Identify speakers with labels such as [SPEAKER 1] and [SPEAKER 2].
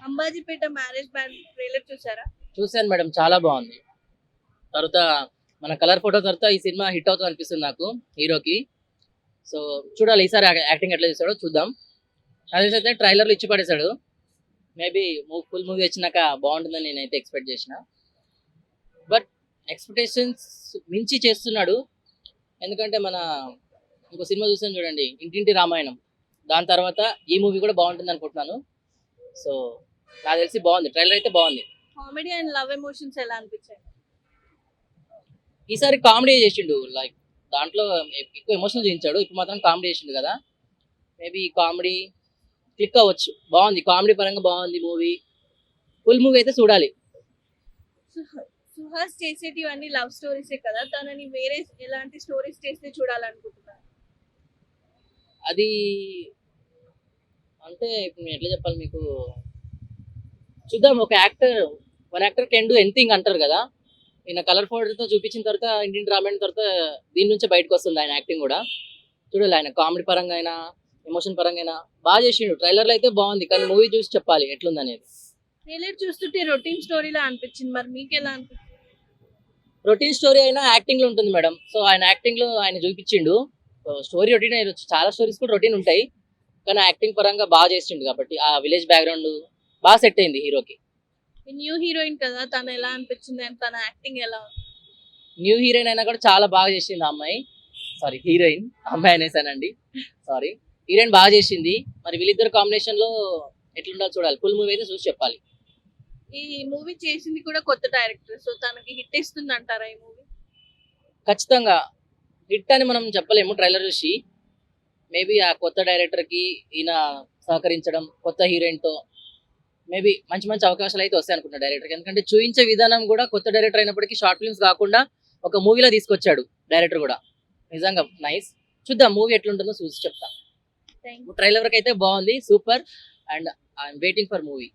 [SPEAKER 1] Ambajipeta marriage band trailer చూసారా?
[SPEAKER 2] చూశాను madam, చాలా బాగుంది. తర్వాత మన కలర్ ఫోటో తర్వాత ఈ సినిమా హిట్ అవుతుంది అనిపిస్తుంది నాకు హీరోకి. సో చూడాలి ఈసారి యాక్టింగ్ ఎట్లా చేస్తాడో చూద్దాం. అదే ట్రైలర్లు ఇచ్చి పడేశాడు. మేబీ ఫుల్ మూవీ వచ్చినాక బాగుంటుందని నేనైతే ఎక్స్పెక్ట్ చేసిన. బట్ ఎక్స్పెక్టేషన్స్ మించి చేస్తున్నాడు. ఎందుకంటే మన ఇంకో సినిమా చూసాను చూడండి, ఇంటింటి రామాయణం. దాని తర్వాత ఈ మూవీ కూడా బాగుంటుంది అనుకుంటున్నాను. సో నాకు తెలిసి బాగుంది, ట్రైలర్ అయితే బాగుంది.
[SPEAKER 1] కామెడీ అండ్ లవ్ ఎమోషన్స్ ఎలా అనిపించాయి?
[SPEAKER 2] ఈసారి కామెడీ చేసిండు, లైక్ దాంట్లో ఎక్కువ ఎమోషనల్ చేయించాడు. ఇప్పుడు మాత్రం కామెడీ చేసిండు కదా, మేబీ కామెడీ క్లిక్ అవ్వచ్చు. బాగుంది, కామెడీ పరంగా బాగుంది మూవీ. ఫుల్ మూవీ అయితే చూడాలి.
[SPEAKER 1] సుహాస్ చేసేటివన్నీ లవ్ స్టోరీసే కదా, తనని వేరే ఎలాంటి స్టోరీస్ చేస్తే చూడాలనుకుంటున్నారు?
[SPEAKER 2] అది అంటే ఇప్పుడు నేను ఎట్లా చెప్పాలి మీకు, చూద్దాం. One actor can do anything అంటారు కదా. ఈయన కలర్ ఫోటోతో చూపించిన తర్వాత ఇండియన్ రామాయణ తర్వాత దీని నుంచే బయటకు వస్తుంది ఆయన యాక్టింగ్ కూడా. చూడాలి, ఆయన కామెడీ పరంగా అయినా ఎమోషన్ పరంగా అయినా బాగా చేసిండు. ట్రైలర్లో అయితే బాగుంది, కానీ మూవీ చూసి చెప్పాలి ఎట్లుంది అనేది.
[SPEAKER 1] ట్రైలర్ చూస్తుంటే రొటీన్ స్టోరీలా అనిపించింది, మరి మీకు ఎలా అనిపించింది?
[SPEAKER 2] రొటీన్ స్టోరీ అయినా యాక్టింగ్ లో ఉంటుంది మేడం. సో ఆయన యాక్టింగ్ లో ఆయన చూపించిండు. స్టోరీ రొటీన్ అయ్యొచ్చు, చాలా స్టోరీస్ కూడా రొటీన్ ఉంటాయి, కానీ యాక్టింగ్ పరంగా బాగా చేసిండు కాబట్టి ఆ విలేజ్ బ్యాక్గ్రౌండ్ బాగా సెట్ అయింది హీరోకి.
[SPEAKER 1] న్యూ హీరోయిన్ కదా, తను ఎలా అనిపించింది అండ్ తన యాక్టింగ్ ఎలా ఉంది?
[SPEAKER 2] న్యూ హీరోయిన్ అయినా కూడా చాలా బాగా చేసింది ఆ అమ్మాయి. సారీ, హీరోయిన్, అమ్మాయి అనేసానండి, సారీ. హీరోయిన్ బాగా చేసింది. మరి వీళ్ళిద్దరు కాంబినేషన్ లో ఎట్లుండాలో చూడాలి. ఫుల్ మూవీ అయితే చూసి చెప్పాలి.
[SPEAKER 1] ఈ మూవీ చేసింది కూడా కొత్త డైరెక్టర్, సో తనకి హిట్ ఇస్తుంది అంటారా ఈ మూవీ?
[SPEAKER 2] ఖచ్చితంగా హిట్ అని మనం చెప్పలేము ట్రైలర్ చూసి. మేబీ ఆ కొత్త డైరెక్టర్ కి ఈయన సహకరించడం, కొత్త హీరోయిన్ తో మేబీ మంచి మంచి అవకాశాలు అయితే వస్తాయి అనుకుంటా డైరెక్టర్. ఎందుకంటే చూపించే విధానం కూడా కొత్త డైరెక్టర్ అయినప్పటికీ షార్ట్ ఫిల్మ్స్ కాకుండా ఒక మూవీలో తీసుకొచ్చాడు డైరెక్టర్ కూడా. నిజంగా నైస్. చూద్దాం మూవీ ఎట్లుంటుందో చూసి చెప్తా.
[SPEAKER 1] Thank you.
[SPEAKER 2] ట్రైలర్ వరకు అయితే బాగుంది, super. And I'm waiting for movie.